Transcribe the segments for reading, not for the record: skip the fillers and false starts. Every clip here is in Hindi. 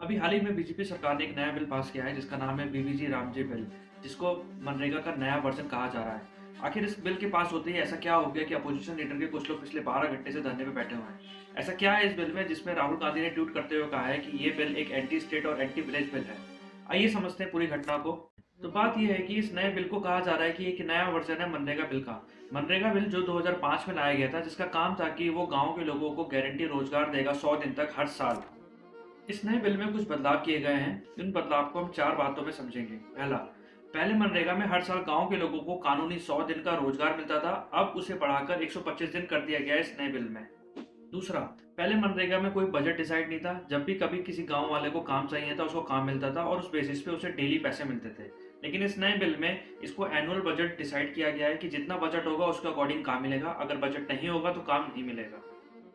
अभी हाल ही में बीजेपी सरकार ने एक नया बिल पास किया है जिसका नाम है बीबीजी रामजी बिल, जिसको मनरेगा का नया वर्जन कहा जा रहा है। आखिर इस बिल के पास होते ही ऐसा क्या हो गया कि अपोजिशन लीडर के कुछ लोग पिछले 12 घंटे से धरने पे बैठे हुए हैं। ऐसा क्या है इस बिल में जिसमें राहुल गांधी ने ट्वीट करते हुए कहा है कि ये बिल एक एंटी स्टेट और एंटी विलेज बिल है। आइए समझते हैं पूरी घटना को। तो बात यह है कि इस नए बिल को कहा जा रहा है कि एक नया वर्जन है मनरेगा बिल का। मनरेगा बिल जो 2005 में लाया गया था, जिसका काम था कि वो गांव के लोगों को गारंटी रोजगार देगा 100 दिन तक हर साल। इस नए बिल में कुछ बदलाव किए गए हैं। इन बदलाव को हम चार बातों में समझेंगे। पहले मनरेगा में हर साल गांव के लोगों को कानूनी 100 दिन का रोजगार मिलता था, अब उसे बढ़ाकर 125 दिन कर दिया गया है इस नए बिल में। दूसरा, पहले मनरेगा में कोई बजट डिसाइड नहीं था। जब भी कभी किसी गांव वाले को काम चाहिए था, उसको काम मिलता था और उस बेसिस पे उसे डेली पैसे मिलते थे। लेकिन इस नए बिल में इसको एनुअल बजट डिसाइड किया गया है कि जितना बजट होगा उसके अकॉर्डिंग काम मिलेगा, अगर बजट नहीं होगा तो काम नहीं मिलेगा।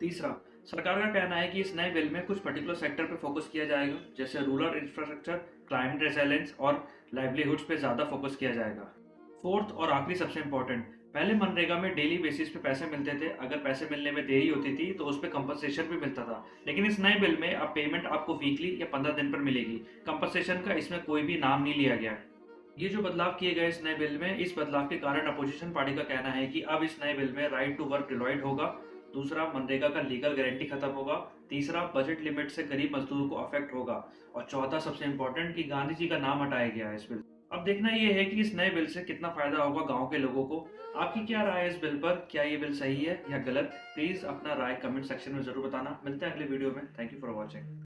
तीसरा, सरकार का कहना है कि इस नए बिल में कुछ पर्टिकुलर सेक्टर पे फोकस किया जाएगा, जैसे रूरल इंफ्रास्ट्रक्चर, क्लाइमेट रेजिलेंस और लाइवलीहुड्स पे ज़्यादा फोकस किया जाएगा। फोर्थ और आखिरी सबसे इम्पोर्टेंट, पहले मनरेगा में डेली बेसिस पे पैसे मिलते थे। अगर पैसे मिलने में देरी होती थी तो उस पर कंपनसेशन भी मिलता था। लेकिन इस नए बिल में अब पेमेंट आपको वीकली या 15 दिन पर मिलेगी। कंपनसेशन का इसमें कोई भी नाम नहीं लिया गया है। ये जो बदलाव किए गए इस नए बिल में, इस बदलाव के कारण अपोजिशन पार्टी का कहना है कि अब इस नए बिल में राइट टू वर्क डिलॉयड होगा। दूसरा, मनरेगा का लीगल गारंटी खत्म होगा। तीसरा, बजट लिमिट से गरीब मजदूरों को अफेक्ट होगा। और चौथा सबसे इंपॉर्टेंट, कि गांधी जी का नाम हटाया गया है इस बिल। अब देखना यह है कि इस नए बिल से कितना फायदा होगा गांव के लोगों को। आपकी क्या राय है इस बिल पर? क्या ये बिल सही है या गलत? प्लीज अपना राय कमेंट सेक्शन में जरूर बताना। मिलते हैं अगले वीडियो में। Thank you for watching.